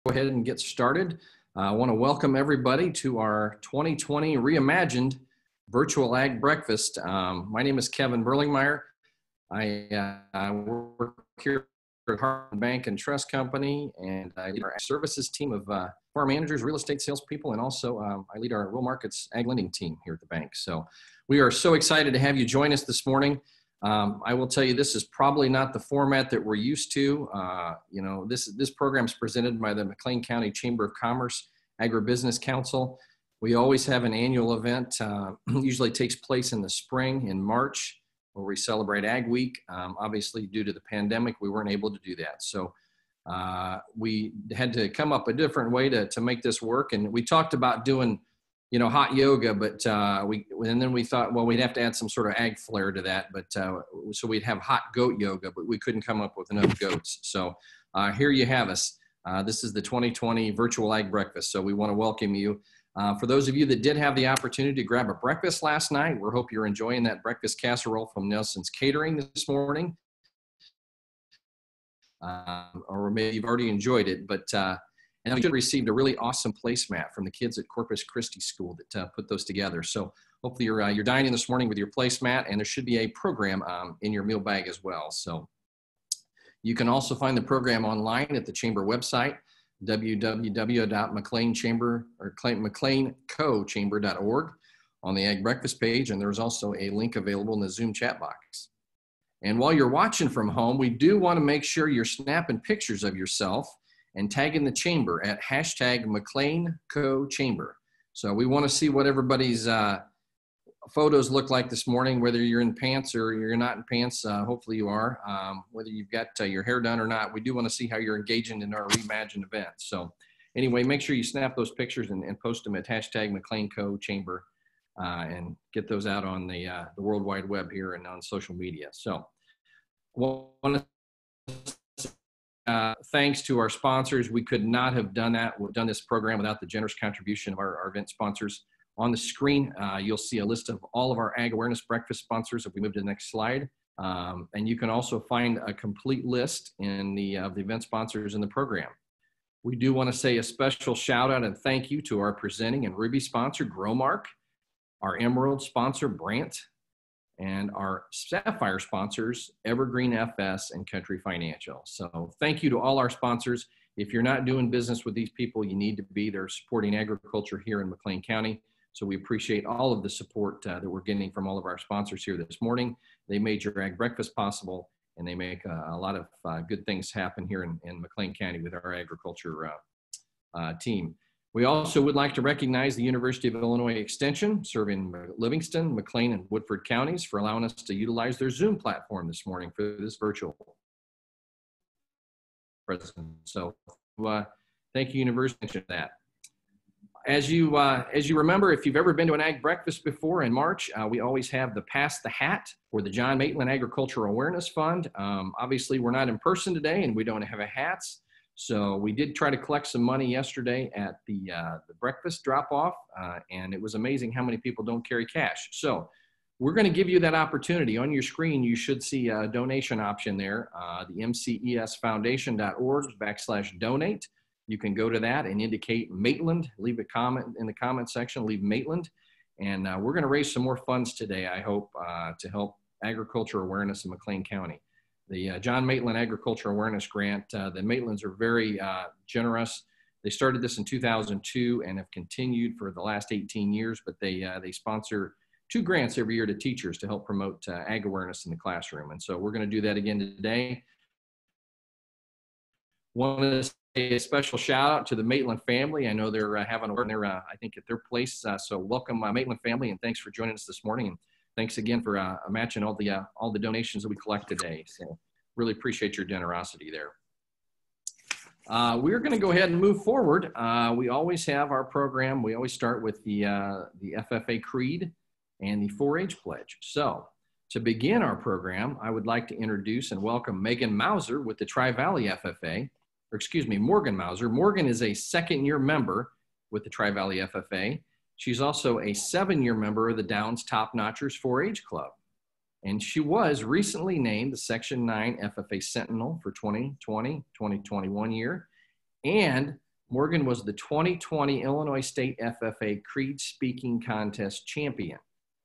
Go ahead and get started. I want to welcome everybody to our 2020 reimagined virtual ag breakfast. My name is Kevin Burlingmeyer. I work here at Hartman Bank and Trust Company, and I lead our services team of farm managers, real estate salespeople, and also I lead our rural markets ag lending team here at the bank. So we are so excited to have you join us this morning. I will tell you, this is probably not the format that we're used to. This program is presented by the McLean County Chamber of Commerce Agribusiness Council. We always have an annual event, usually takes place in the spring in March, where we celebrate Ag Week. Obviously, due to the pandemic, we weren't able to do that. So we had to come up a different way to make this work. And we talked about doing hot yoga, but then we thought, well, we'd have to add some sort of ag flair to that. But so we'd have hot goat yoga, but we couldn't come up with enough goats. So here you have us. This is the 2020 virtual ag breakfast. So we want to welcome you. For those of you that did have the opportunity to grab a breakfast last night, we hope you're enjoying that breakfast casserole from Nelson's Catering this morning. Or maybe you've already enjoyed it, but and we received a really awesome placemat from the kids at Corpus Christi School that put those together. So hopefully you're dining this morning with your placemat, and there should be a program in your meal bag as well. So you can also find the program online at the Chamber website, www.mcleanchamber.org on the Ag Breakfast page, and there's also a link available in the Zoom chat box. And while you're watching from home, we do want to make sure you're snapping pictures of yourself and tagging the chamber at #McLeanCoChamber. So we want to see what everybody's photos look like this morning, whether you're in pants or you're not in pants. Hopefully you are. Whether you've got your hair done or not, we do want to see how you're engaging in our reimagined event. So anyway, make sure you snap those pictures and post them at #McLeanCoChamber and get those out on the World Wide Web here and on social media. So thanks to our sponsors. We could not have done this program without the generous contribution of our event sponsors. On the screen, you'll see a list of all of our Ag Awareness Breakfast sponsors if we move to the next slide. And you can also find a complete list of the event sponsors in the program. We do want to say a special shout out and thank you to our presenting and Ruby sponsor, Growmark, our Emerald sponsor, Brandt, and our Sapphire sponsors, Evergreen FS and Country Financial. So thank you to all our sponsors. If you're not doing business with these people, you need to be. They're supporting agriculture here in McLean County. So we appreciate all of the support that we're getting from all of our sponsors here this morning. They made your Ag Breakfast possible, and they make a lot of good things happen here in McLean County with our agriculture team. We also would like to recognize the University of Illinois Extension, serving Livingston, McLean, and Woodford counties, for allowing us to utilize their Zoom platform this morning for this virtual presentation. So thank you, University, for that. As you remember, if you've ever been to an Ag Breakfast before in March, we always have the Pass the Hat for the John Maitland Agricultural Awareness Fund. Obviously, we're not in person today, and we don't have hats. So we did try to collect some money yesterday at the breakfast drop-off, and it was amazing how many people don't carry cash. So we're going to give you that opportunity. On your screen, you should see a donation option there, the mcesfoundation.org/donate. You can go to that and indicate Maitland, leave a comment in the comment section, leave Maitland. And we're going to raise some more funds today, I hope, to help agriculture awareness in McLean County. The John Maitland Agriculture Awareness Grant, the Maitlands are very generous. They started this in 2002 and have continued for the last 18 years, but they sponsor 2 grants every year to teachers to help promote ag awareness in the classroom. And so we're going to do that again today. Want to say a special shout out to the Maitland family. I know they're having a I think at their place. So welcome, Maitland family, and thanks for joining us this morning. And thanks again for matching all the donations that we collect today. So really appreciate your generosity there. We're going to go ahead and move forward. We always have our program. We always start with the Ffa Creed and the 4-H pledge. So to begin our program, I would like to introduce and welcome Megan Mauser with the Tri-Valley FFA, or excuse me, Morgan Mauser. Morgan is a second-year member with the Tri-Valley FFA. She's also a 7-year member of the Downs Top Notchers 4-H Club. And she was recently named the Section 9 FFA Sentinel for 2020-2021 year, and Morgan was the 2020 Illinois State FFA Creed Speaking Contest champion.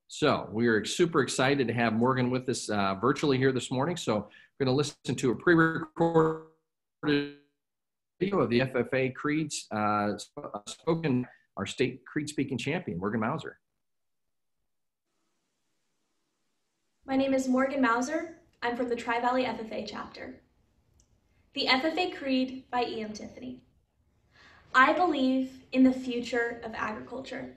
So we are super excited to have Morgan with us virtually here this morning. So we're going to listen to a pre-recorded video of the FFA Creeds spoken, our state Creed speaking champion, Morgan Mauser. My name is Morgan Mauser. I'm from the Tri-Valley FFA chapter. The FFA Creed by E.M. Tiffany. I believe in the future of agriculture,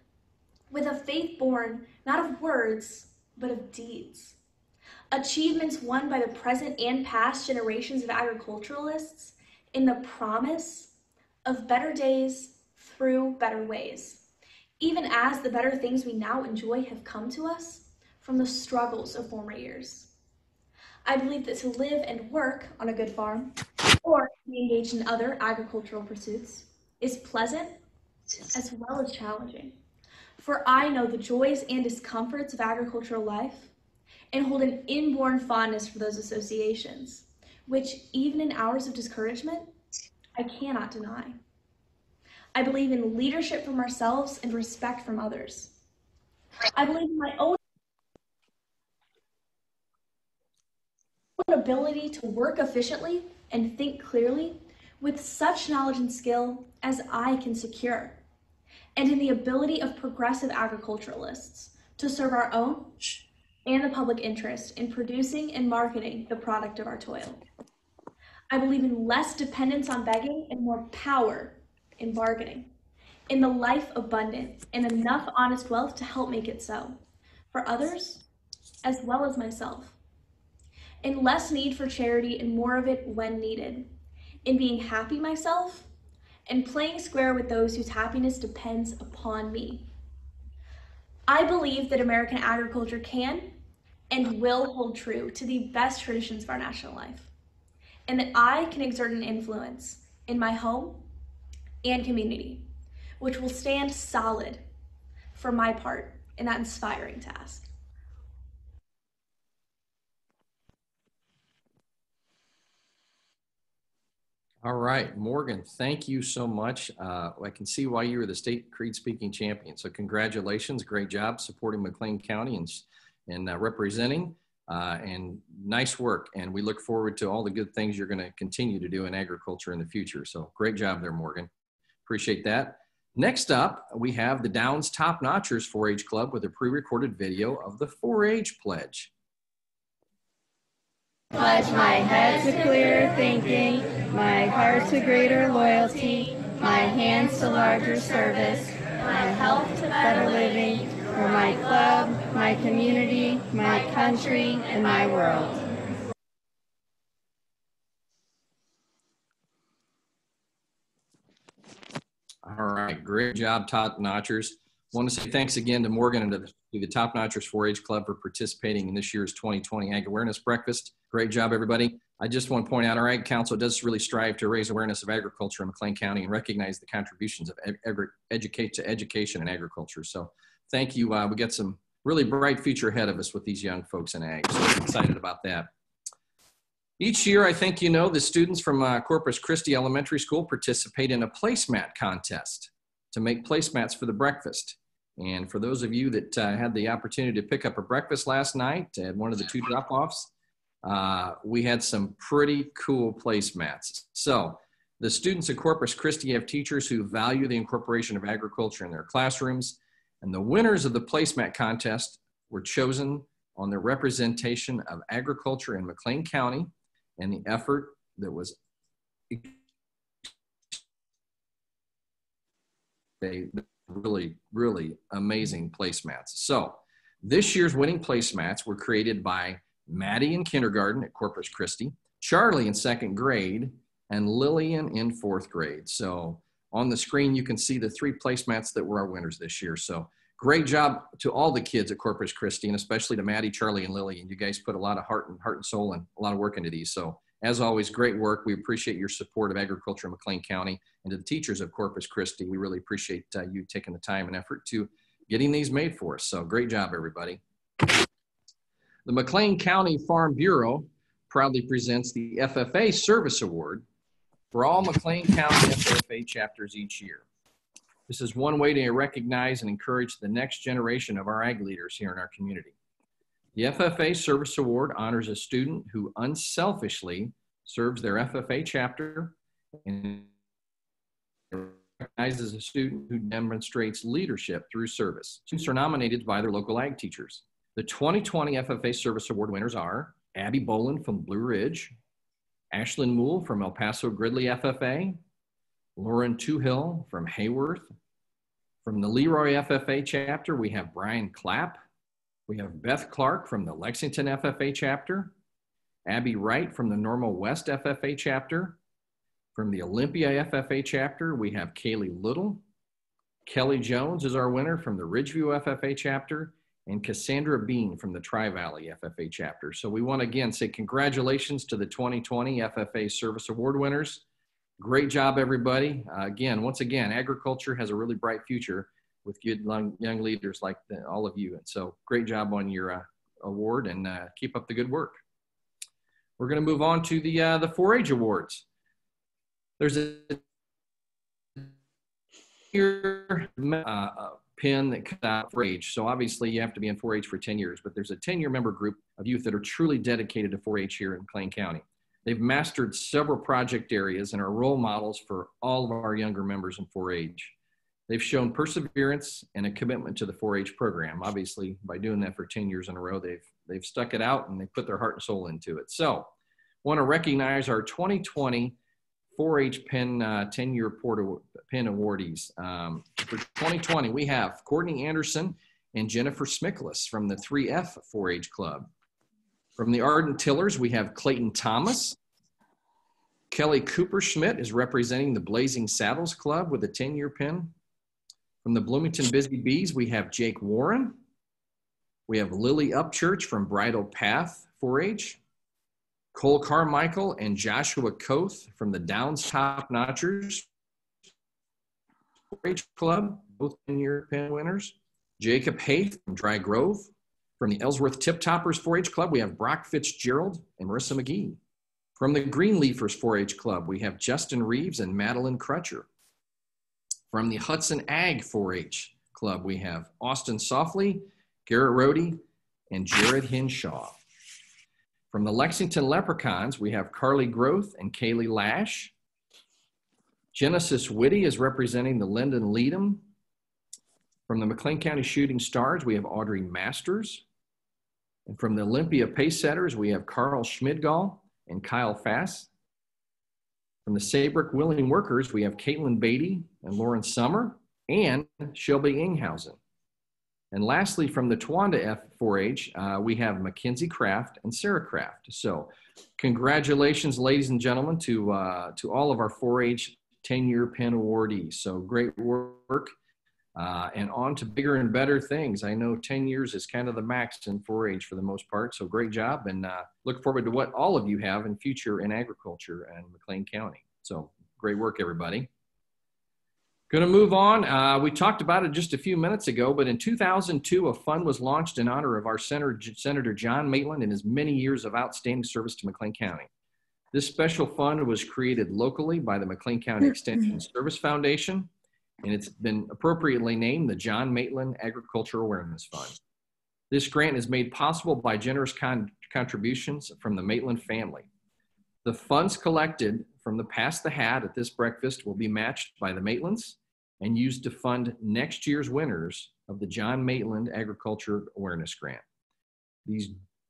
with a faith born not of words, but of deeds. Achievements won by the present and past generations of agriculturalists in the promise of better days through better ways, even as the better things we now enjoy have come to us from the struggles of former years. I believe that to live and work on a good farm, or be engaged in other agricultural pursuits, is pleasant as well as challenging. For I know the joys and discomforts of agricultural life and hold an inborn fondness for those associations, which even in hours of discouragement, I cannot deny. I believe in leadership from ourselves and respect from others. I believe in my own ability to work efficiently and think clearly with such knowledge and skill as I can secure, and in the ability of progressive agriculturalists to serve our own and the public interest in producing and marketing the product of our toil. I believe in less dependence on begging and more power in bargaining, in the life abundant and enough honest wealth to help make it so, for others as well as myself, in less need for charity and more of it when needed, in being happy myself and playing square with those whose happiness depends upon me. I believe that American agriculture can and will hold true to the best traditions of our national life, and that I can exert an influence in my home and community, which will stand solid for my part in that inspiring task. All right, Morgan, thank you so much. I can see why you were the state Creed speaking champion. So congratulations, great job supporting Mclean County and representing, and nice work. And we look forward to all the good things you're gonna continue to do in agriculture in the future. So great job there, Morgan. Appreciate that. Next up, we have the Downs Top Notchers 4-H Club with a pre-recorded video of the 4-H pledge. Pledge my head to clearer thinking, my heart to greater loyalty, my hands to larger service, my health to better living, for my club, my community, my country, and my world. All right, great job, Top Notchers. I want to say thanks again to Morgan and to the Top Notchers 4-H Club for participating in this year's 2020 Ag Awareness Breakfast. Great job, everybody. I just want to point out our Ag Council does really strive to raise awareness of agriculture in Mclean County and recognize the contributions of education and agriculture. So thank you. We got some really bright future ahead of us with these young folks in Ag. So I'm excited about that. Each year, I think you know, the students from Corpus Christi Elementary School participate in a placemat contest to make placemats for the breakfast. And for those of you that had the opportunity to pick up a breakfast last night at one of the 2 drop-offs, we had some pretty cool placemats. So the students at Corpus Christi have teachers who value the incorporation of agriculture in their classrooms, and the winners of the placemat contest were chosen on their representation of agriculture in Mclean County and the effort that was really amazing placemats. So this year's winning placemats were created by Maddie in kindergarten at Corpus Christi, Charlie in 2nd grade, and Lillian in 4th grade. So on the screen, you can see the 3 placemats that were our winners this year. So great job to all the kids at Corpus Christi, and especially to Maddie, Charlie, and Lillian. You guys put a lot of heart and soul and a lot of work into these. So as always, great work. We appreciate your support of agriculture in Mclean County, and to the teachers of Corpus Christi, we really appreciate you taking the time and effort to getting these made for us. So great job, everybody. The Mclean County Farm Bureau proudly presents the Ffa Service Award for all Mclean County FFA chapters each year. This is one way to recognize and encourage the next generation of our ag leaders here in our community. The Ffa Service Award honors a student who unselfishly serves their FFA chapter and recognizes a student who demonstrates leadership through service. Students are nominated by their local ag teachers. The 2020 Ffa Service Award winners are Abby Boland from Blue Ridge, Ashlyn Moole from El Paso Gridley FFA, Lauren Toohill from Hayworth. From the Leroy FFA chapter, we have Brian Clapp. We have Beth Clark from the Lexington FFA chapter, Abby Wright from the Normal West FFA chapter. From the Olympia FFA chapter, we have Kaylee Little. Kelly Jones is our winner from the Ridgeview FFA chapter, and Cassandra Bean from the Tri-Valley FFA chapter. So we want to again say congratulations to the 2020 FFA Service Award winners. Great job, everybody. Once again, agriculture has a really bright future with good young leaders like all of you. And so great job on your award, and keep up the good work. We're going to move on to the 4-H awards. There's a pin that comes out for 4-H. So obviously you have to be in 4-H for 10 years, but there's a 10-year member group of youth that are truly dedicated to 4-H here in McLean County. They've mastered several project areas and are role models for all of our younger members in 4-H. They've shown perseverance and a commitment to the 4-H program. Obviously, by doing that for 10 years in a row, they've stuck it out and they put their heart and soul into it. So want to recognize our 2020 4-H Pin 10-year Puerto Pin Awardees. For 2020, we have Courtney Anderson and Jennifer Smiklis from the 3F 4-H Club. From the Ardent Tillers, we have Clayton Thomas. Kelly Cooper Schmidt is representing the Blazing Saddles Club with a 10-year pin. From the Bloomington Busy Bees, we have Jake Warren. We have Lily Upchurch from Bridle Path 4-H. Cole Carmichael and Joshua Koth from the Downs Top Notchers 4-H Club, both 10-year pin winners. Jacob Haith from Dry Grove. From the Ellsworth Tip Toppers 4-H Club, we have Brock Fitzgerald and Marissa McGee. From the Greenleafers 4-H Club, we have Justin Reeves and Madeline Crutcher. From the Hudson Ag 4-H Club, we have Austin Softly, Garrett Rohde, and Jared Hinshaw. From the Lexington Leprechauns, we have Carly Groth and Kaylee Lash. Genesis Whitty is representing the Lyndon Leadham. From the McLean County Shooting Stars, we have Audrey Masters. And from the Olympia Pace Setters, we have Carl Schmidgall and Kyle Fass. From the Saybrook Willing Workers, we have Caitlin Beatty and Lauren Summer and Shelby Inghausen. And lastly, from the Towanda F4H, we have Mackenzie Kraft and Sarah Kraft. So congratulations, ladies and gentlemen, to all of our 4-H 10-year pin awardees. So great work. And on to bigger and better things. I know 10 years is kind of the max in 4-H for the most part, so great job, and look forward to what all of you have in future in agriculture and McLean County. So great work, everybody. Going to move on. We talked about it just a few minutes ago, but in 2002, a fund was launched in honor of our Senator John Maitland and his many years of outstanding service to McLean County. This special fund was created locally by the McLean County Extension Service Foundation, and it's been appropriately named the John Maitland Agriculture Awareness Fund. This grant is made possible by generous contributions from the Maitland family. The funds collected from the Pass the Hat at this breakfast will be matched by the Maitlands and used to fund next year's winners of the John Maitland Agriculture Awareness Grant.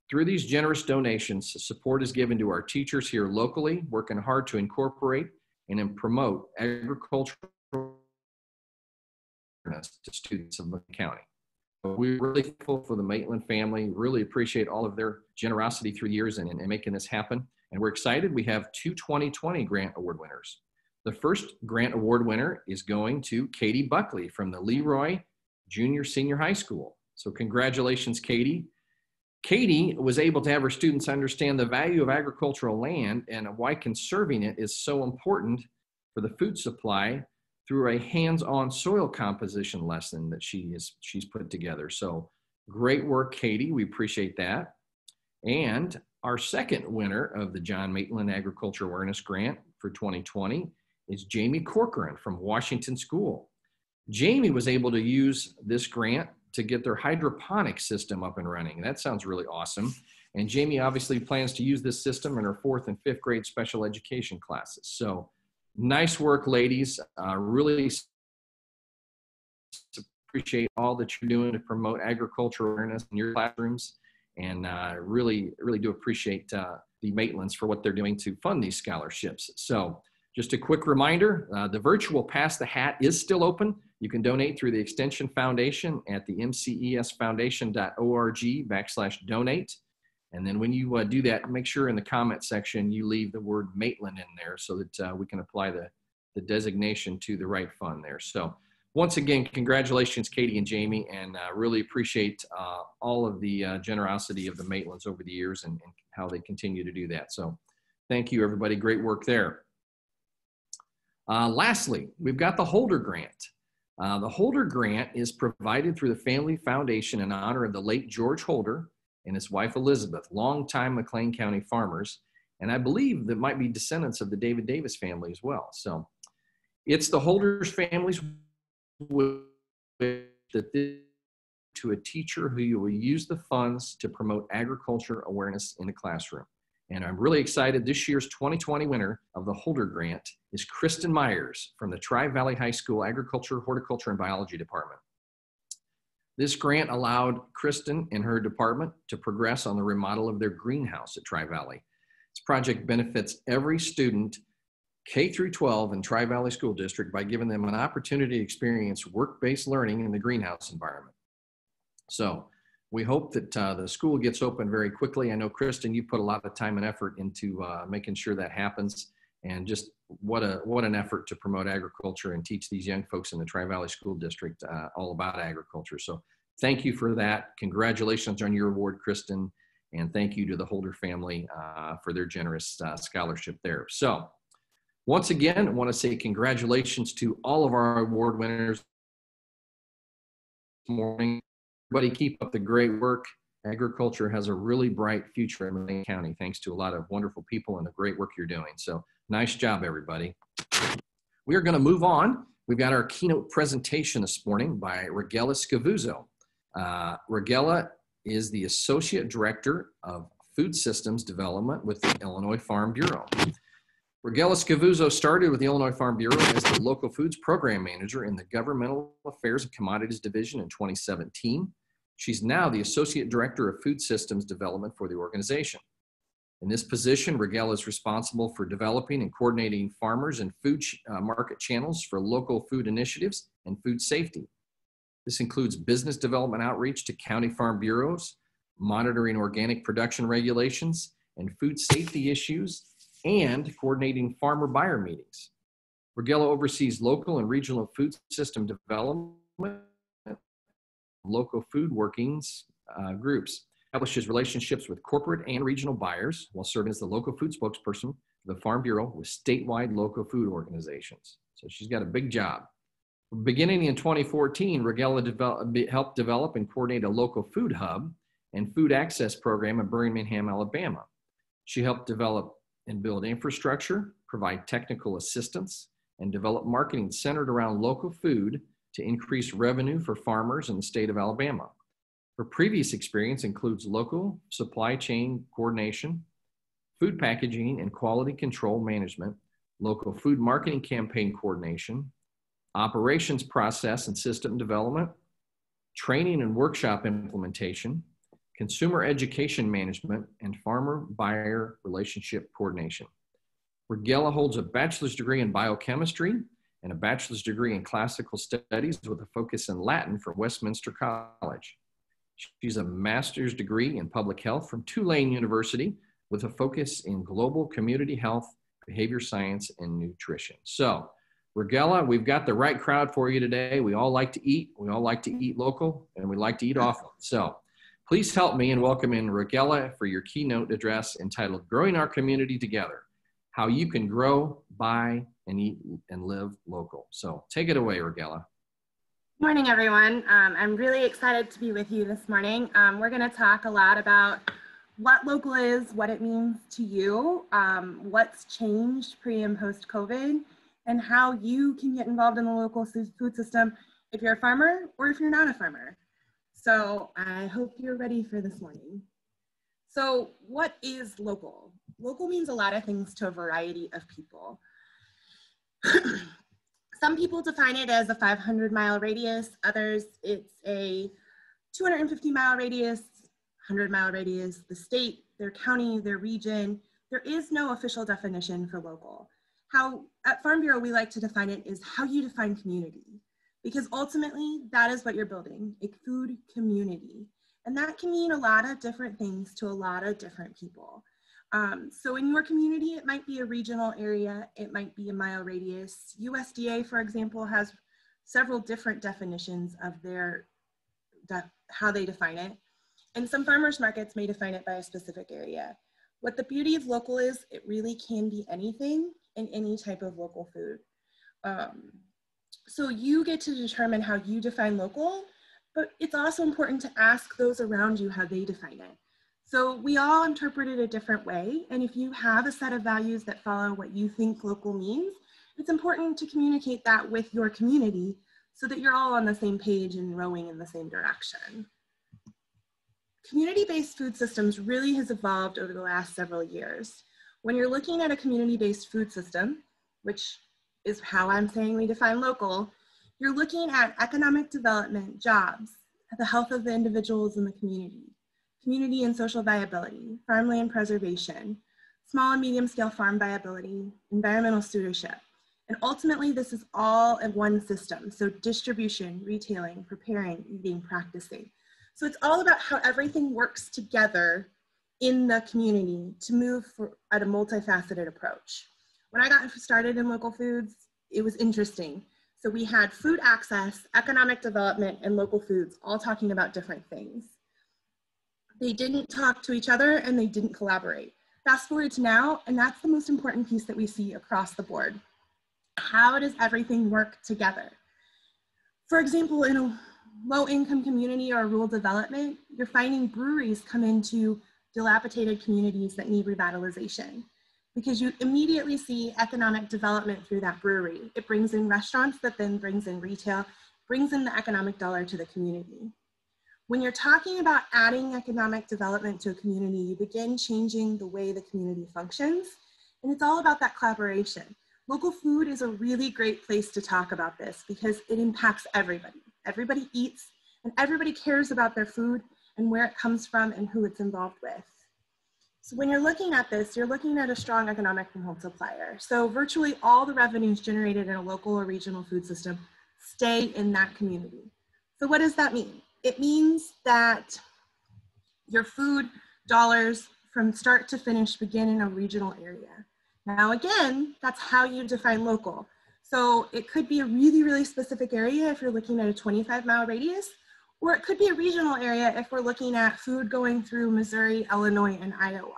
Through these generous donations, support is given to our teachers here locally, working hard to incorporate and promote agricultural to students of McLean County. We're really thankful for the Maitland family, really appreciate all of their generosity through the years in making this happen. And we're excited. We have two 2020 grant award winners. The first grant award winner is going to Katie Buckley from the Leroy Junior Senior High School. So congratulations, Katie. Katie was able to have her students understand the value of agricultural land and why conserving it is so important for the food supply through a hands-on soil composition lesson that she's put together. So great work, Katie. We appreciate that. And our second winner of the John Maitland Agriculture Awareness Grant for 2020 is Jamie Corcoran from Washington School. Jamie was able to use this grant to get their hydroponic system up and running. That sounds really awesome. And Jamie obviously plans to use this system in her 4th and 5th grade special education classes. So nice work, ladies. Really appreciate all that you're doing to promote agricultural awareness in your classrooms. And really do appreciate the Maitlands for what they're doing to fund these scholarships. So just a quick reminder, the virtual Pass the Hat is still open. You can donate through the Extension Foundation at the mcesfoundation.org/donate. And then when you do that, make sure in the comment section you leave the word Maitland in there so that we can apply the designation to the right fund there. So once again, congratulations, Katie and Jamie, and really appreciate all of the generosity of the Maitlands over the years and how they continue to do that. So thank you, everybody. Great work there. Lastly, we've got the Holder Grant. The Holder Grant is provided through the Family Foundation in honor of the late George Holder and his wife Elizabeth, longtime McLean County farmers, and I believe that might be descendants of the David Davis family as well. So it's the Holder's family's to a teacher who will use the funds to promote agriculture awareness in the classroom. And I'm really excited. This year's 2020 winner of the Holder Grant is Kristen Myers from the Tri-Valley High School Agriculture, Horticulture, and Biology Department. This grant allowed Kristen and her department to progress on the remodel of their greenhouse at Tri-Valley. This project benefits every student K through 12 in Tri-Valley School District by giving them an opportunity to experience work-based learning in the greenhouse environment. So we hope that the school gets open very quickly. I know, Kristen, you put a lot of time and effort into making sure that happens, and just what an effort to promote agriculture and teach these young folks in the Tri-Valley School District all about agriculture. So thank you for that. Congratulations on your award, Kristen, and thank you to the Holder family for their generous scholarship there. So once again, I want to say congratulations to all of our award winners this morning. Everybody keep up the great work. Agriculture has a really bright future in McLean County, thanks to a lot of wonderful people and the great work you're doing. So nice job, everybody. We are going to move on. We've got our keynote presentation this morning by Regella Scavuzzo. Regella is the Associate Director of Food Systems Development with the Illinois Farm Bureau. Regella Scavuzzo started with the Illinois Farm Bureau as the Local Foods Program Manager in the Governmental Affairs and Commodities Division in 2017. She's now the Associate Director of Food Systems Development for the organization. In this position, Regella is responsible for developing and coordinating farmers and food market channels for local food initiatives and food safety. This includes business development outreach to county farm bureaus, monitoring organic production regulations and food safety issues, and coordinating farmer-buyer meetings. Regella oversees local and regional food system development, local food workings groups, establishes relationships with corporate and regional buyers while serving as the local food spokesperson for the Farm Bureau with statewide local food organizations. So she's got a big job. Beginning in 2014, Regella helped develop and coordinate a local food hub and food access program in Birmingham, Alabama. She helped develop and build infrastructure, provide technical assistance, and develop marketing centered around local food to increase revenue for farmers in the state of Alabama. Her previous experience includes local supply chain coordination, food packaging and quality control management, local food marketing campaign coordination, operations process and system development, training and workshop implementation, consumer education management, and farmer-buyer relationship coordination. Regella holds a bachelor's degree in biochemistry and a bachelor's degree in classical studies with a focus in Latin from Westminster College. She's a master's degree in public health from Tulane University with a focus in global community health, behavior science, and nutrition. So, Regella, we've got the right crowd for you today. We all like to eat. We all like to eat local, and we like to eat often. So, please help me in welcoming Regella for your keynote address entitled Growing Our Community Together, How You Can Grow, Buy, and Eat and Live Local. So take it away, Regella. Good morning, everyone. I'm really excited to be with you this morning. We're going to talk a lot about what local is, what it means to you, what's changed pre and post COVID, and how you can get involved in the local food system if you're a farmer or if you're not a farmer. So I hope you're ready for this morning. So what is local? Local means a lot of things to a variety of people. Some people define it as a 500-mile radius, others it's a 250-mile radius, 100-mile radius, the state, their county, their region. There is no official definition for local. How at Farm Bureau we like to define it is how you define community, because ultimately that is what you're building, a food community. And that can mean a lot of different things to a lot of different people. So in your community, it might be a regional area, it might be a mile radius. USDA, for example, has several different definitions of how they define it. And some farmers markets may define it by a specific area. What the beauty of local is, it really can be anything and any type of local food. So you get to determine how you define local, but it's also important to ask those around you how they define it. So we all interpret it a different way, and if you have a set of values that follow what you think local means, it's important to communicate that with your community so that you're all on the same page and rowing in the same direction. Community-based food systems really has evolved over the last several years. When you're looking at a community-based food system, which is how I'm saying we define local, you're looking at economic development, jobs, the health of the individuals in the community and social viability, farmland preservation, small and medium scale farm viability, environmental stewardship. And ultimately, this is all in one system. So distribution, retailing, preparing, eating, practicing. So it's all about how everything works together in the community to move at a multifaceted approach. When I got started in local foods, it was interesting. So we had food access, economic development, and local foods all talking about different things. They didn't talk to each other and they didn't collaborate. Fast forward to now, and that's the most important piece that we see across the board. How does everything work together? For example, in a low-income community or rural development, you're finding breweries come into dilapidated communities that need revitalization because you immediately see economic development through that brewery. It brings in restaurants that then brings in retail, brings in the economic dollar to the community. When you're talking about adding economic development to a community, you begin changing the way the community functions, and it's all about that collaboration. Local food is a really great place to talk about this because it impacts everybody. Everybody eats, and everybody cares about their food and where it comes from and who it's involved with. So when you're looking at this, you're looking at a strong economic multiplier. So virtually all the revenues generated in a local or regional food system stay in that community. So what does that mean? It means that your food dollars from start to finish begin in a regional area. Now again, that's how you define local. So it could be a really, really specific area if you're looking at a 25-mile radius, or it could be a regional area if we're looking at food going through Missouri, Illinois, and Iowa.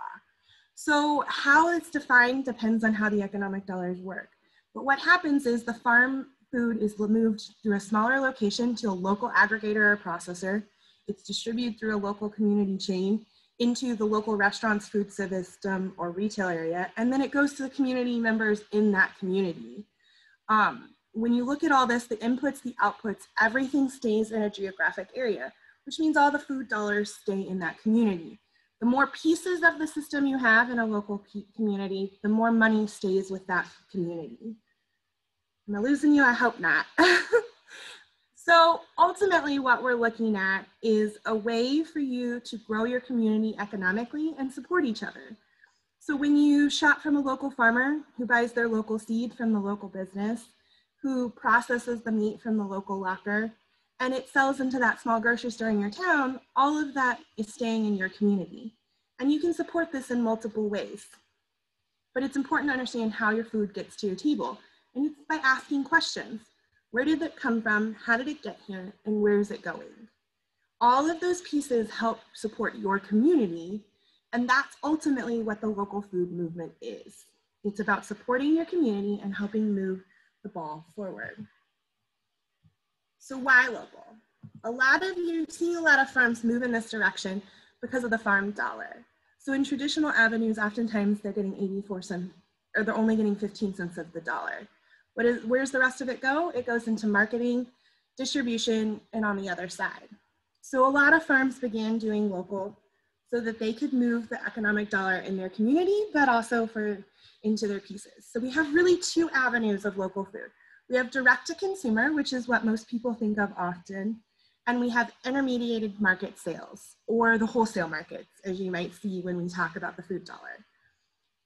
So how it's defined depends on how the economic dollars work. But what happens is the farm food is moved through a smaller location to a local aggregator or processor. It's distributed through a local community chain into the local restaurant's food system or retail area, and then it goes to the community members in that community. When you look at all this, the inputs, the outputs, everything stays in a geographic area, which means all the food dollars stay in that community. The more pieces of the system you have in a local community, the more money stays with that community. Am I losing you? I hope not. So ultimately what we're looking at is a way for you to grow your community economically and support each other. So when you shop from a local farmer who buys their local seed from the local business, who processes the meat from the local locker, and it sells into that small grocery store in your town, all of that is staying in your community. And you can support this in multiple ways. But it's important to understand how your food gets to your table. And it's by asking questions. Where did it come from? How did it get here? And where is it going? All of those pieces help support your community. And that's ultimately what the local food movement is. It's about supporting your community and helping move the ball forward. So why local? You've seen a lot of farms move in this direction because of the farm dollar. So in traditional avenues, oftentimes they're getting 84 cents, or they're only getting 15 cents of the dollar. Where's the rest of it go? It goes into marketing, distribution, and on the other side. So a lot of farms began doing local so that they could move the economic dollar in their community, but also into their pieces. So we have really two avenues of local food. We have direct to consumer, which is what most people think of often, and we have intermediated market sales, or the wholesale markets, as you might see when we talk about the food dollar.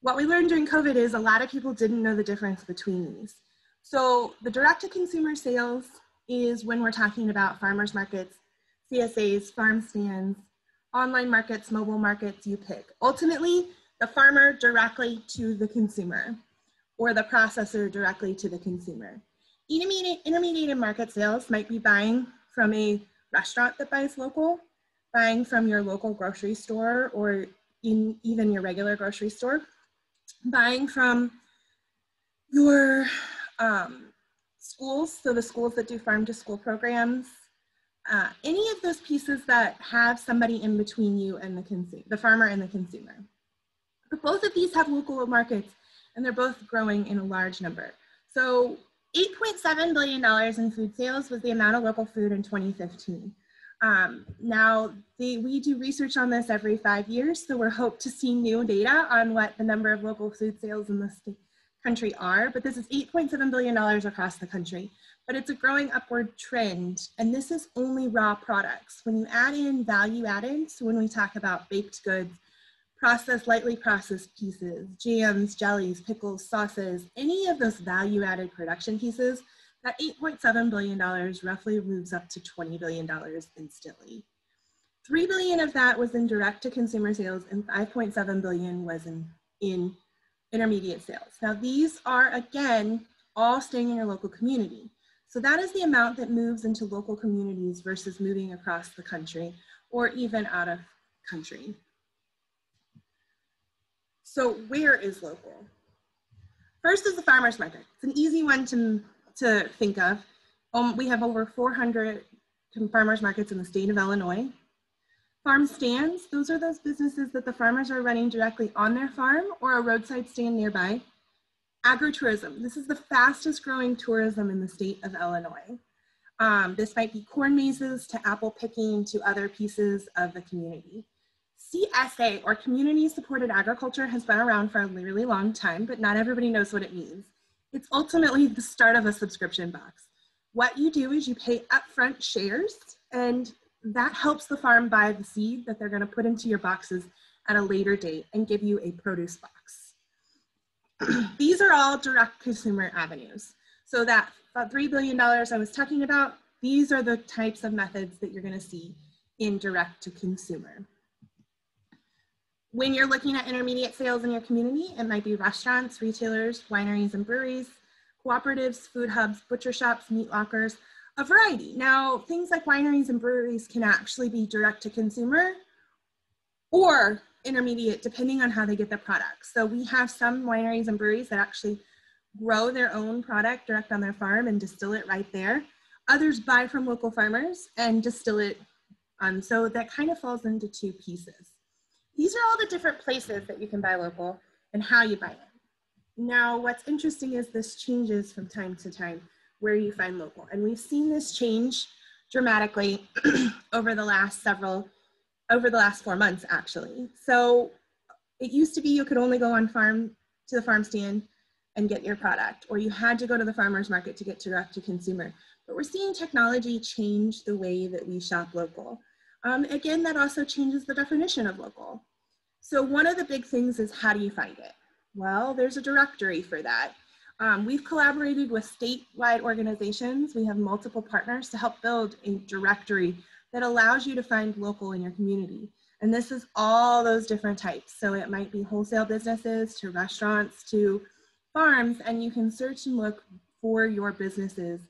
What we learned during COVID is a lot of people didn't know the difference between these. So the direct to consumer sales is when we're talking about farmers markets, CSAs, farm stands, online markets, mobile markets, you pick. Ultimately, the farmer directly to the consumer, or the processor directly to the consumer. Intermediated market sales might be buying from a restaurant that buys local, buying from your local grocery store, or even your regular grocery store, buying from your schools, so the schools that do farm to school programs, any of those pieces that have somebody in between you and the farmer and the consumer. But both of these have local markets, and they're both growing in a large number. So $8.7 billion in food sales was the amount of local food in 2015. Now, we do research on this every 5 years, so we're hoping to see new data on what the number of local food sales in the country are, but this is $8.7 billion across the country. But it's a growing upward trend, and this is only raw products. When you add in value added, so when we talk about baked goods, lightly processed pieces, jams, jellies, pickles, sauces, any of those value added production pieces, that $8.7 billion roughly moves up to $20 billion instantly. $3 billion of that was in direct to consumer sales, and $5.7 billion was in intermediate sales. Now these are, again, all staying in your local community. So that is the amount that moves into local communities versus moving across the country or even out of country. So where is local? First is the farmer's market. It's an easy one to think of. We have over 400 farmers markets in the state of Illinois. Farm stands, those are those businesses that the farmers are running directly on their farm or a roadside stand nearby. Agritourism, this is the fastest growing tourism in the state of Illinois. This might be corn mazes to apple picking to other pieces of the community. CSA, or Community Supported Agriculture, has been around for a really long time, but not everybody knows what it means. It's ultimately the start of a subscription box. What you do is you pay upfront shares, and that helps the farm buy the seed that they're going to put into your boxes at a later date and give you a produce box. These are all direct consumer avenues. So that $3 billion I was talking about, these are the types of methods that you're going to see in direct to consumer. When you're looking at intermediate sales in your community, it might be restaurants, retailers, wineries and breweries, cooperatives, food hubs, butcher shops, meat lockers, a variety. Now, things like wineries and breweries can actually be direct to consumer or intermediate, depending on how they get their products. So we have some wineries and breweries that actually grow their own product direct on their farm and distill it right there. Others buy from local farmers and distill it. So that kind of falls into two pieces. These are all the different places that you can buy local and how you buy it. Now, what's interesting is this changes from time to time where you find local. And we've seen this change dramatically over the last 4 months, actually. So it used to be you could only go on to the farm stand and get your product, or you had to go to the farmer's market to get direct to consumer. But we're seeing technology change the way that we shop local. Again, that also changes the definition of local. So one of the big things is, how do you find it? Well, there's a directory for that. We've collaborated with statewide organizations. We have multiple partners to help build a directory that allows you to find local in your community. And this is all those different types. So it might be wholesale businesses to restaurants to farms, and you can search and look for your businesses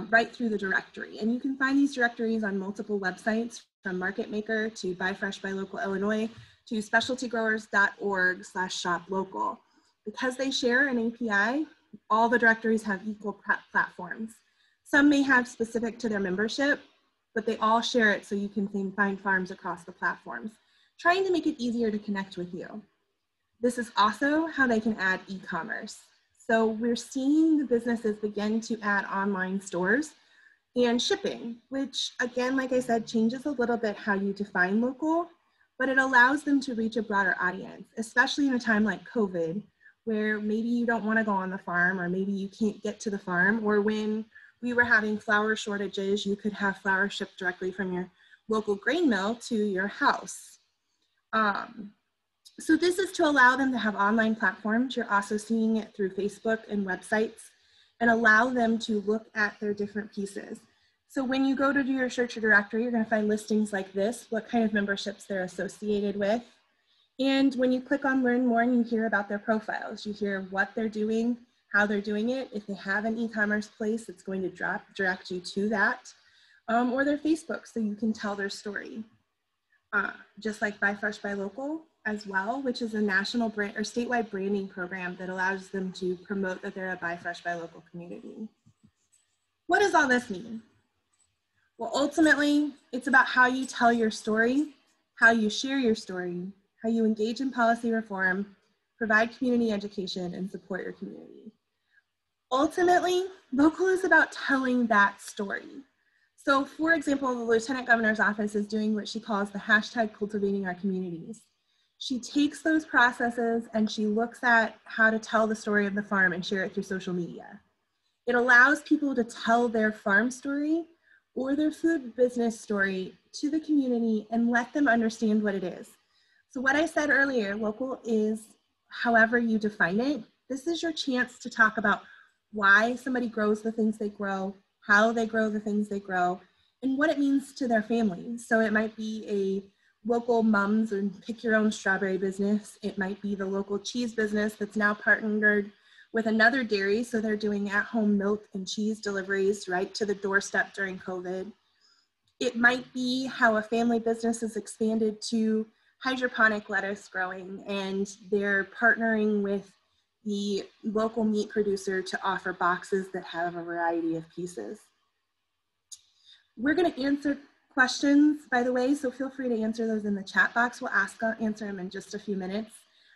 right through the directory. And you can find these directories on multiple websites, from Market Maker to Buy Fresh by Local Illinois to specialtygrowers.org/shop-local. Because they share an API, all the directories have equal platforms. Some may have specific to their membership, but they all share it so you can find farms across the platforms. trying to make it easier to connect with you. This is also how they can add e-commerce. So we're seeing the businesses begin to add online stores and shipping, which again, like I said, changes a little bit how you define local, but it allows them to reach a broader audience, especially in a time like COVID, where maybe you don't want to go on the farm, or maybe you can't get to the farm, or when we were having flour shortages, you could have flour shipped directly from your local grain mill to your house. So this is to allow them to have online platforms. You're also seeing it through Facebook and websites, and allow them to look at their different pieces. So when you go to do your search or directory, you're going to find listings like this, what kind of memberships they're associated with. And when you click on learn more and you hear about their profiles, you hear what they're doing, how they're doing it. If they have an e-commerce place, it's going to direct you to that, or their Facebook, so you can tell their story. Just like Buy Fresh, Buy Local as well, which is a national brand or statewide branding program that allows them to promote that they're a Buy Fresh, Buy Local community. What does all this mean? Well, ultimately, it's about how you tell your story, how you share your story, how you engage in policy reform, provide community education, and support your community. Ultimately, local is about telling that story. So for example, the Lieutenant Governor's office is doing what she calls the hashtag cultivating our communities. She takes those processes and she looks at how to tell the story of the farm and share it through social media. It allows people to tell their farm story or their food business story to the community and let them understand what it is. So what I said earlier, local is however you define it. This is your chance to talk about why somebody grows the things they grow, how they grow the things they grow, and what it means to their family. So it might be a local mums and pick your own strawberry business. It might be the local cheese business that's now partnered with another dairy, so they're doing at-home milk and cheese deliveries right to the doorstep during COVID. It might be how a family business has expanded to hydroponic lettuce growing, and they're partnering with the local meat producer to offer boxes that have a variety of pieces. We're going to answer questions, by the way, so feel free to answer those in the chat box. We'll answer them in just a few minutes.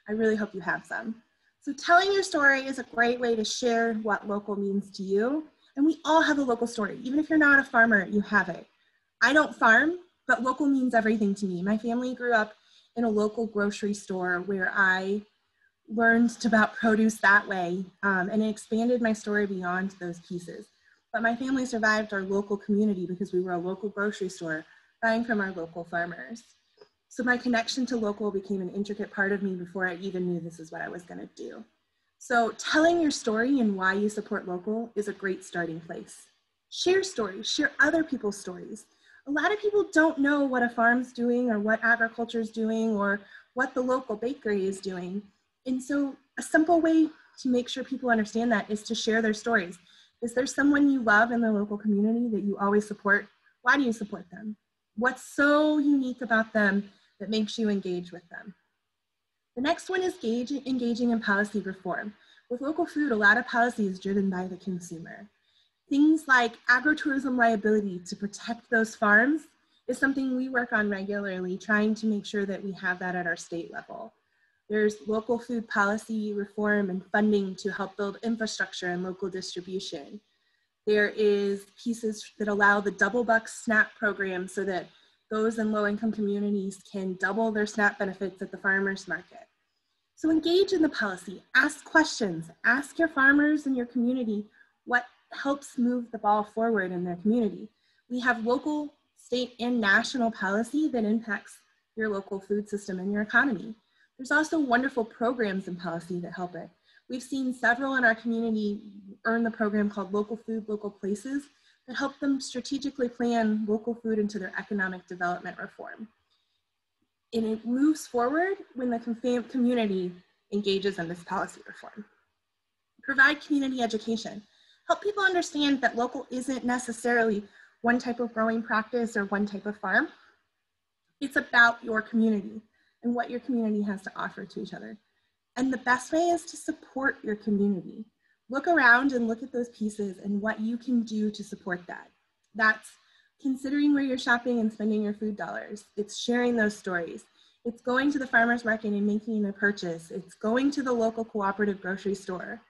I really hope you have some. So telling your story is a great way to share what local means to you. And we all have a local story. Even if you're not a farmer, you have it. I don't farm, but local means everything to me. My family grew up in a local grocery store where I learned about produce that way, and it expanded my story beyond those pieces. But my family survived our local community because we were a local grocery store buying from our local farmers. So my connection to local became an intricate part of me before I even knew this is what I was going to do. So telling your story and why you support local is a great starting place. Share stories, share other people's stories. A lot of people don't know what a farm's doing or what agriculture is doing or what the local bakery is doing. And so a simple way to make sure people understand that is to share their stories. Is there someone you love in the local community that you always support? Why do you support them? What's so unique about them that makes you engage with them? The next one is engaging in policy reform. With local food, a lot of policy is driven by the consumer. Things like agritourism liability to protect those farms is something we work on regularly, trying to make sure that we have that at our state level. There's local food policy reform and funding to help build infrastructure and local distribution. There is pieces that allow the double buck SNAP program so that those in low-income communities can double their SNAP benefits at the farmers market. So engage in the policy, ask questions, ask your farmers in your community what helps move the ball forward in their community. We have local, state, and national policy that impacts your local food system and your economy. There's also wonderful programs and policy that help it. We've seen several in our community earn the program called Local Food, Local Places that help them strategically plan local food into their economic development reform. And it moves forward when the community engages in this policy reform. Provide community education. Help people understand that local isn't necessarily one type of growing practice or one type of farm. It's about your community and what your community has to offer to each other. And the best way is to support your community. Look around and look at those pieces and what you can do to support that. That's considering where you're shopping and spending your food dollars. It's sharing those stories. It's going to the farmer's market and making a purchase. It's going to the local cooperative grocery store,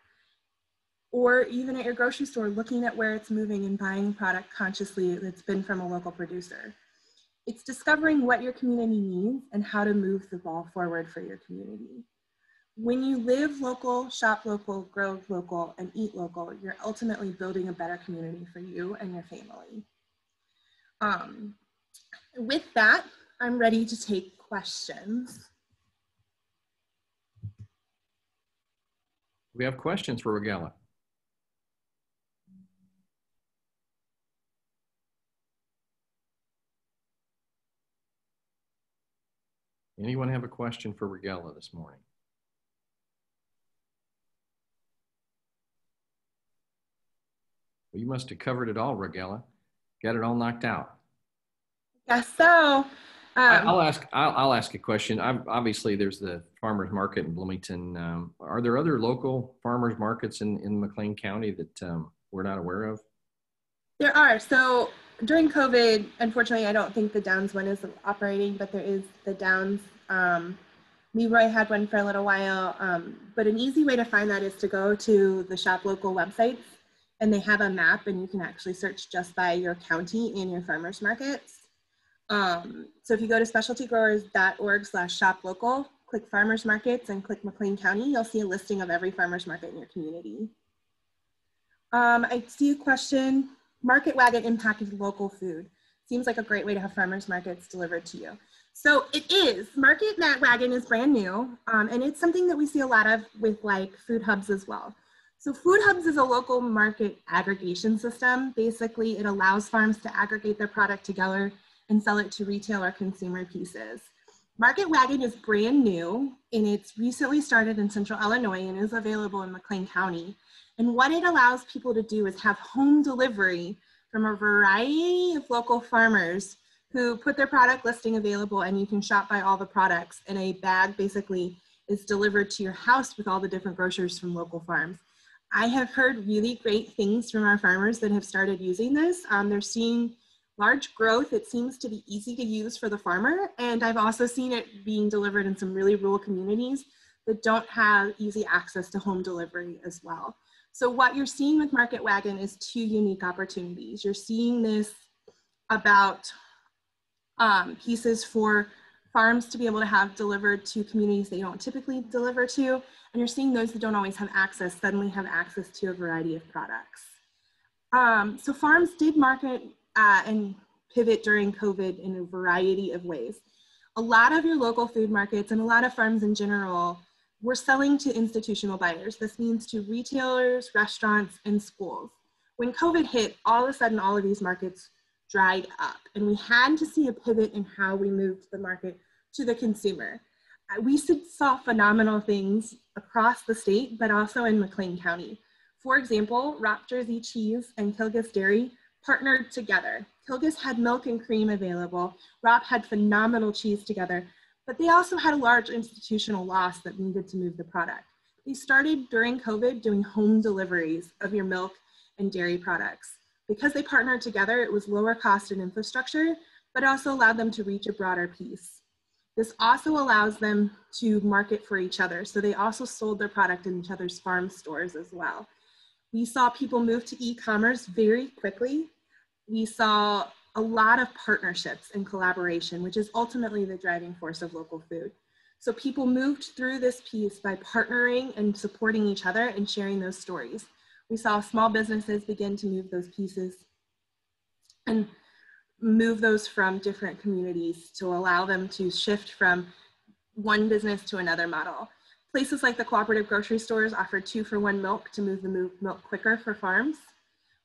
or even at your grocery store, looking at where it's moving and buying product consciously that's been from a local producer. It's discovering what your community needs and how to move the ball forward for your community. When you live local, shop local, grow local, and eat local, you're ultimately building a better community for you and your family. With that, I'm ready to take questions. We have questions for Regala. Anyone have a question for Regala this morning? Well, you must have covered it all, Regala. Got it all knocked out. Yes, so. I'll ask a question. Obviously, there's the farmers market in Bloomington. Are there other local farmers markets in McLean County that we're not aware of? There are. So during COVID, unfortunately, I don't think the Downs one is operating, but there is the Downs. Leroy had one for a little while, but an easy way to find that is to go to the Shop Local websites, and they have a map, and you can actually search just by your county in your farmers markets. So if you go to specialtygrowers.org/shoplocal, click farmers markets and click McLean County, you'll see a listing of every farmers market in your community. I see a question, Market Wagon impacted local food. Seems like a great way to have farmers markets delivered to you. So it is. Market Wagon is brand new, and it's something that we see a lot of with like food hubs as well. So food hubs is a local market aggregation system. Basically, it allows farms to aggregate their product together and sell it to retail or consumer pieces. Market Wagon is brand new, and it's recently started in Central Illinois and is available in McLean County. And what it allows people to do is have home delivery from a variety of local farmers who put their product listing available, and you can shop by all the products, and a bag basically is delivered to your house with all the different grocers from local farms. I have heard really great things from our farmers that have started using this. They're seeing large growth. It seems to be easy to use for the farmer, and I've also seen it being delivered in some really rural communities that don't have easy access to home delivery as well. So what you're seeing with Market Wagon is two unique opportunities. You're seeing this about pieces for farms to be able to have delivered to communities they don't typically deliver to, and you're seeing those that don't always have access suddenly have access to a variety of products. So farms did market and pivot during COVID in a variety of ways. A lot of your local food markets and a lot of farms in general were selling to institutional buyers. This means to retailers, restaurants, and schools. When COVID hit, all of a sudden, all of these markets dried up, and we had to see a pivot in how we moved the market to the consumer. We saw phenomenal things across the state, but also in McLean County. For example, Rock Jersey Cheese and Kilgus Dairy partnered together. Kilgus had milk and cream available. Rock had phenomenal cheese together, but they also had a large institutional loss that needed to move the product. They started during COVID doing home deliveries of your milk and dairy products. Because they partnered together, it was lower cost and infrastructure, but also allowed them to reach a broader piece. This also allows them to market for each other. So they also sold their product in each other's farm stores as well. We saw people move to e-commerce very quickly. We saw a lot of partnerships and collaboration, which is ultimately the driving force of local food. So people moved through this piece by partnering and supporting each other and sharing those stories. We saw small businesses begin to move those pieces and move those from different communities to allow them to shift from one business to another model. Places like the cooperative grocery stores offered 2-for-1 milk to move the milk quicker for farms.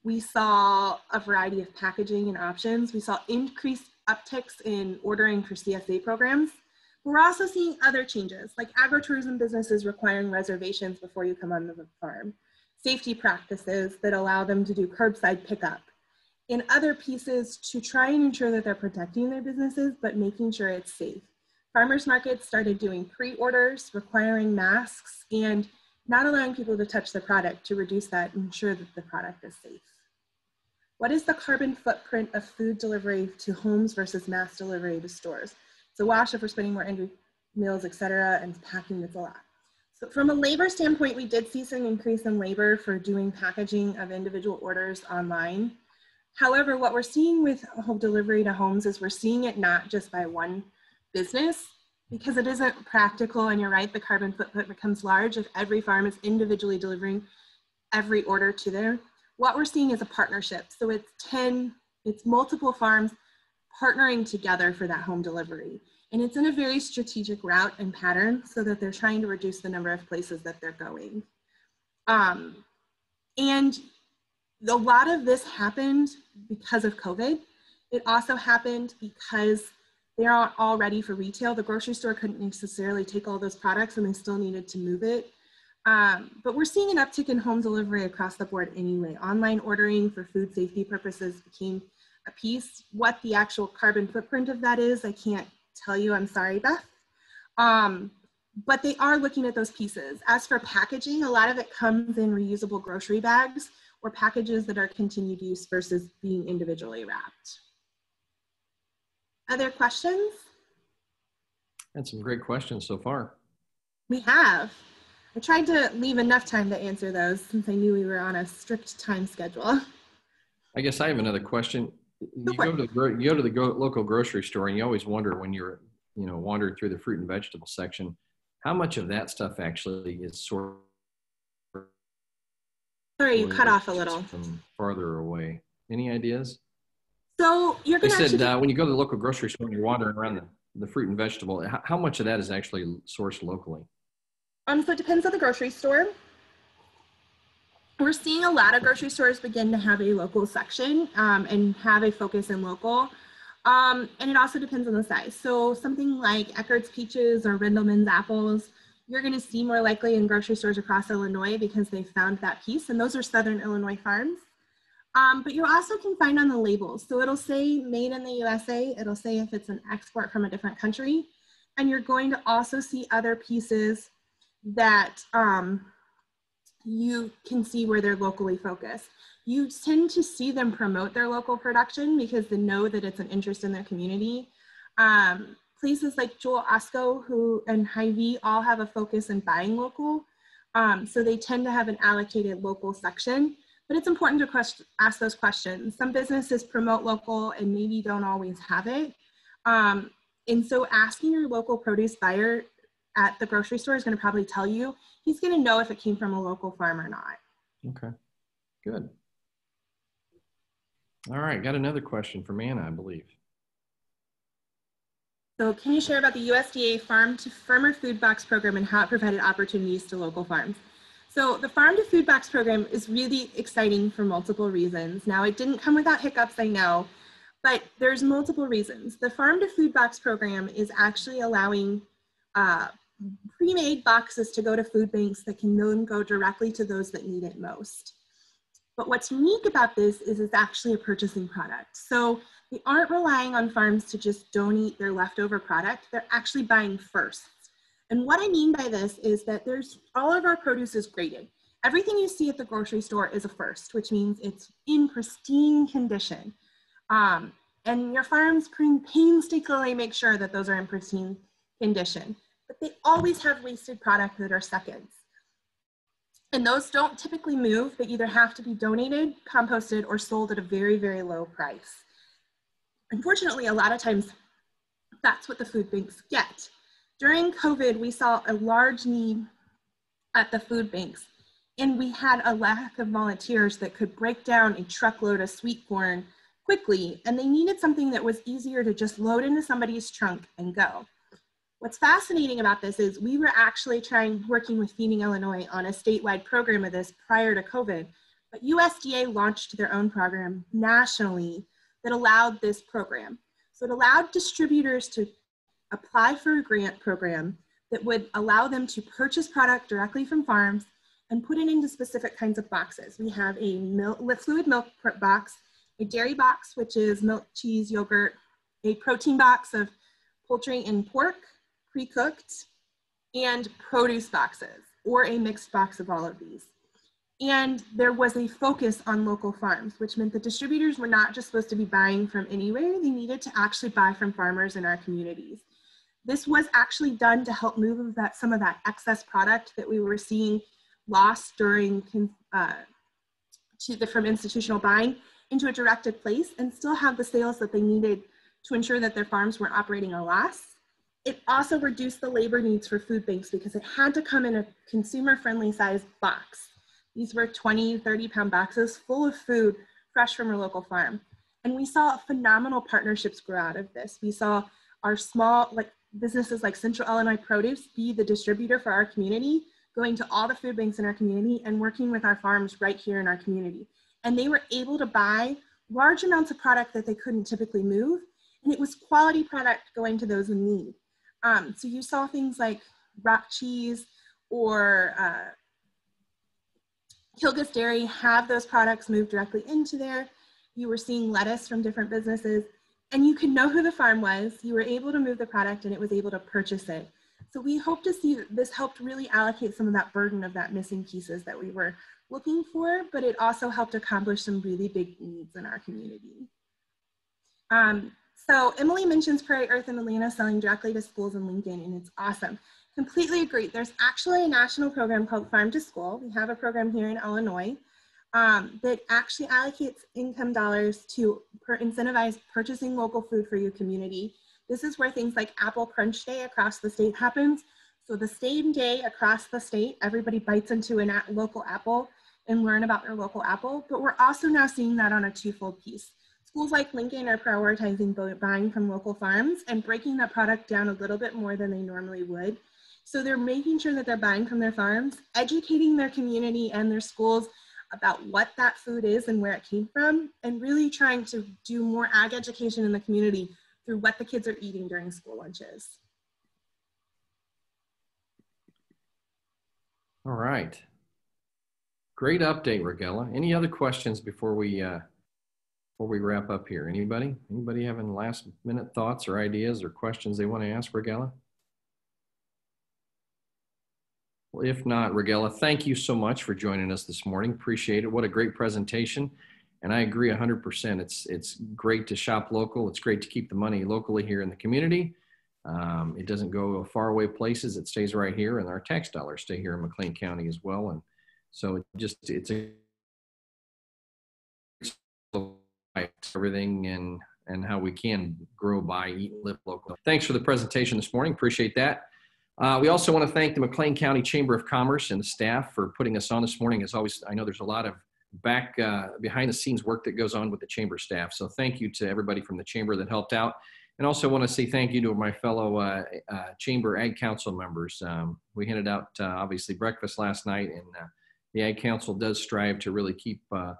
We saw a variety of packaging and options. We saw increased upticks in ordering for CSA programs. We're also seeing other changes, like agritourism businesses requiring reservations before you come on the farm, safety practices that allow them to do curbside pickup, and other pieces to try and ensure that they're protecting their businesses, but making sure it's safe. Farmers markets started doing pre-orders, requiring masks, and not allowing people to touch the product to reduce that and ensure that the product is safe. What is the carbon footprint of food delivery to homes versus mass delivery to stores? It's a wash if we're spending more meals, etc., and packing, it's a lot. So from a labor standpoint, we did see some increase in labor for doing packaging of individual orders online. However, what we're seeing with home delivery to homes is we're seeing it not just by one business, because it isn't practical, and you're right, the carbon footprint becomes large if every farm is individually delivering every order to there. What we're seeing is a partnership. So it's multiple farms partnering together for that home delivery. And it's in a very strategic route and pattern so that they're trying to reduce the number of places that they're going. And a lot of this happened because of COVID. It also happened because they aren't all ready for retail. The grocery store couldn't necessarily take all those products and they still needed to move it. But we're seeing an uptick in home delivery across the board anyway. Online ordering for food safety purposes became a piece. What the actual carbon footprint of that is, I can't tell you, I'm sorry, Beth. But they are looking at those pieces. As for packaging, a lot of it comes in reusable grocery bags or packages that are continued use versus being individually wrapped. Other questions? That's some great questions so far. We have. I tried to leave enough time to answer those since I knew we were on a strict time schedule. I guess I have another question. You go to the local grocery store and you always wonder when you're, wandering through the fruit and vegetable section, how much of that stuff actually is sort of. Sorry, you cut off a little. From farther away. Any ideas? So you're going to said when you go to the local grocery store and you're wandering around the fruit and vegetable, how much of that is actually sourced locally? So it depends on the grocery store. We're seeing a lot of grocery stores begin to have a local section and have a focus in local. And it also depends on the size. So something like Eckert's peaches or Rindleman's apples, you're going to see more likely in grocery stores across Illinois because they found that piece. And those are Southern Illinois farms. But you also can find on the labels. So it'll say made in the USA. It'll say if it's an export from a different country. And you're going to also see other pieces that you can see where they're locally focused. You tend to see them promote their local production because they know that it's an interest in their community. Places like Joel Osco and Hy-Vee all have a focus in buying local. So they tend to have an allocated local section, but it's important to ask those questions. Some businesses promote local and maybe don't always have it. And so asking your local produce buyer at the grocery store is going to probably tell you. He's going to know if it came from a local farm or not. Okay, good. All right, got another question from Anna, I believe. So can you share about the USDA Farm to Farmer Food Box program and how it provided opportunities to local farms? So the Farm to Food Box program is really exciting for multiple reasons. Now, it didn't come without hiccups, I know, but there's multiple reasons. The Farm to Food Box program is actually allowing pre-made boxes to go to food banks that can then go directly to those that need it most. But what's unique about this is it's actually a purchasing product. So they aren't relying on farms to just donate their leftover product. They're actually buying first. And what I mean by this is that all of our produce is graded. Everything you see at the grocery store is a first, which means it's in pristine condition. And your farms painstakingly make sure that those are in pristine condition. But they always have wasted product that are seconds. And those don't typically move. They either have to be donated, composted, or sold at a very, very low price. Unfortunately, a lot of times, that's what the food banks get. During COVID, we saw a large need at the food banks, and we had a lack of volunteers that could break down a truckload of sweet corn quickly, and they needed something that was easier to just load into somebody's trunk and go. What's fascinating about this is we were actually working with Feeding Illinois on a statewide program of this prior to COVID, but USDA launched their own program nationally that allowed this program. So it allowed distributors to apply for a grant program that would allow them to purchase product directly from farms and put it into specific kinds of boxes. We have a fluid milk box, a dairy box, which is milk, cheese, yogurt, a protein box of poultry and pork, pre-cooked, and produce boxes, or a mixed box of all of these. And there was a focus on local farms, which meant the distributors were not just supposed to be buying from anywhere, they needed to actually buy from farmers in our communities. This was actually done to help move some of that excess product that we were seeing lost during from institutional buying into a directed place and still have the sales that they needed to ensure that their farms weren't operating a loss. It also reduced the labor needs for food banks because it had to come in a consumer-friendly sized box. These were 20, 30-pound boxes full of food fresh from our local farm. And we saw phenomenal partnerships grow out of this. We saw our small businesses like Central Illinois Produce be the distributor for our community, going to all the food banks in our community and working with our farms right here in our community. And they were able to buy large amounts of product that they couldn't typically move. And it was quality product going to those in need. So you saw things like rock cheese or Kilgus Dairy have those products moved directly into there. You were seeing lettuce from different businesses, and you could know who the farm was. You were able to move the product and it was able to purchase it. So we hope to see that this helped really allocate some of that burden of that missing pieces that we were looking for, but it also helped accomplish some really big needs in our community. So Emily mentions Prairie Earth in Atlanta selling directly to schools in Lincoln, and it's awesome. Completely agree. There's actually a national program called Farm to School. We have a program here in Illinois that actually allocates income dollars to incentivize purchasing local food for your community. This is where things like Apple Crunch Day across the state happens. So the same day across the state, everybody bites into a local apple and learn about their local apple. But we're also now seeing that on a twofold piece. Schools like Lincoln are prioritizing buying from local farms and breaking that product down a little bit more than they normally would. So they're making sure that they're buying from their farms, educating their community and their schools about what that food is and where it came from, and really trying to do more ag education in the community through what the kids are eating during school lunches. All right. Great update, Regella. Any other questions before we wrap up here? Anybody having last minute thoughts or ideas or questions they want to ask Regella? Well, if not, Regella, thank you so much for joining us this morning. Appreciate it. What a great presentation. And I agree 100%. It's great to shop local. It's great to keep the money locally here in the community. It doesn't go far away places. It stays right here, and our tax dollars stay here in McLean County as well. And so it's everything and how we can grow, buy, eat, and live local. Thanks for the presentation this morning. Appreciate that. We also want to thank the McLean County Chamber of Commerce and the staff for putting us on this morning. As always, I know there's a lot of behind the scenes work that goes on with the chamber staff. So thank you to everybody from the chamber that helped out. And also want to say thank you to my fellow Chamber Ag Council members. We handed out obviously breakfast last night, and the Ag Council does strive to really keep a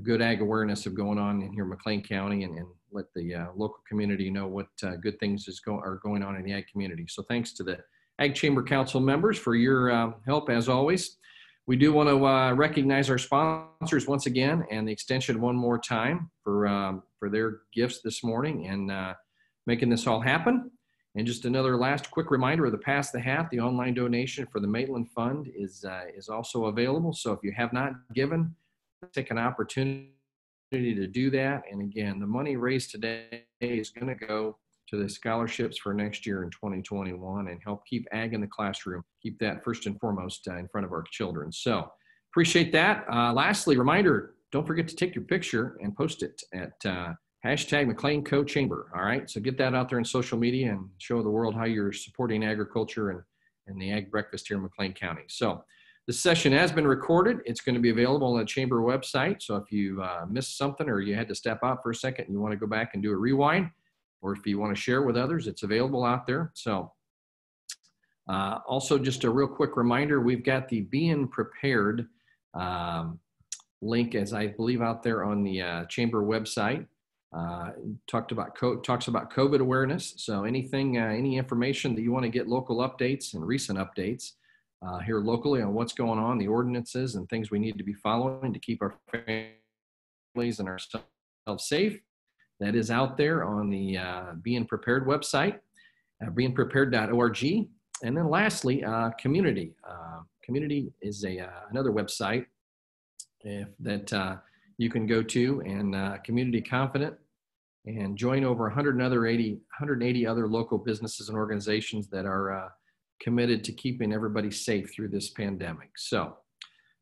good ag awareness of going on in here in McLean County and let the local community know what good things are going on in the ag community. So thanks to the Ag Chamber Council members for your help as always. We do want to recognize our sponsors once again and the extension one more time for their gifts this morning and making this all happen. And just another last quick reminder of the Pass the Hat, the online donation for the Maitland Fund is also available. So if you have not given, take an opportunity to do that. And again, the money raised today is going to go to the scholarships for next year in 2021 and help keep ag in the classroom, keep that first and foremost in front of our children. So appreciate that. Lastly, reminder, don't forget to take your picture and post it at hashtag McLean Co Chamber. All right, so get that out there in social media and show the world how you're supporting agriculture and the ag breakfast here in McLean County. So this session has been recorded. It's going to be available on the chamber website. So if you missed something or you had to step out for a second and you want to go back and do a rewind, or if you want to share with others, it's available out there. So also just a real quick reminder, we've got the Being Prepared link, as I believe out there on the chamber website. Talks about COVID awareness. So anything, any information that you want to get local updates and recent updates here locally on what's going on, the ordinances and things we need to be following to keep our families and ourselves safe. That is out there on the Being Prepared website, beingprepared.org. And then lastly, Community. Community is another website that you can go to, and Community Confident and join over 180 other local businesses and organizations that are committed to keeping everybody safe through this pandemic. So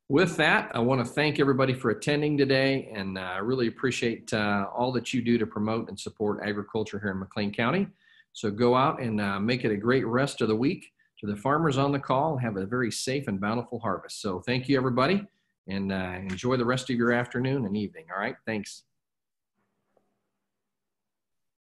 with that, I want to thank everybody for attending today, and I really appreciate all that you do to promote and support agriculture here in McLean County. So go out and make it a great rest of the week. To the farmers on the call, have a very safe and bountiful harvest. So thank you, everybody, and enjoy the rest of your afternoon and evening. All right, thanks.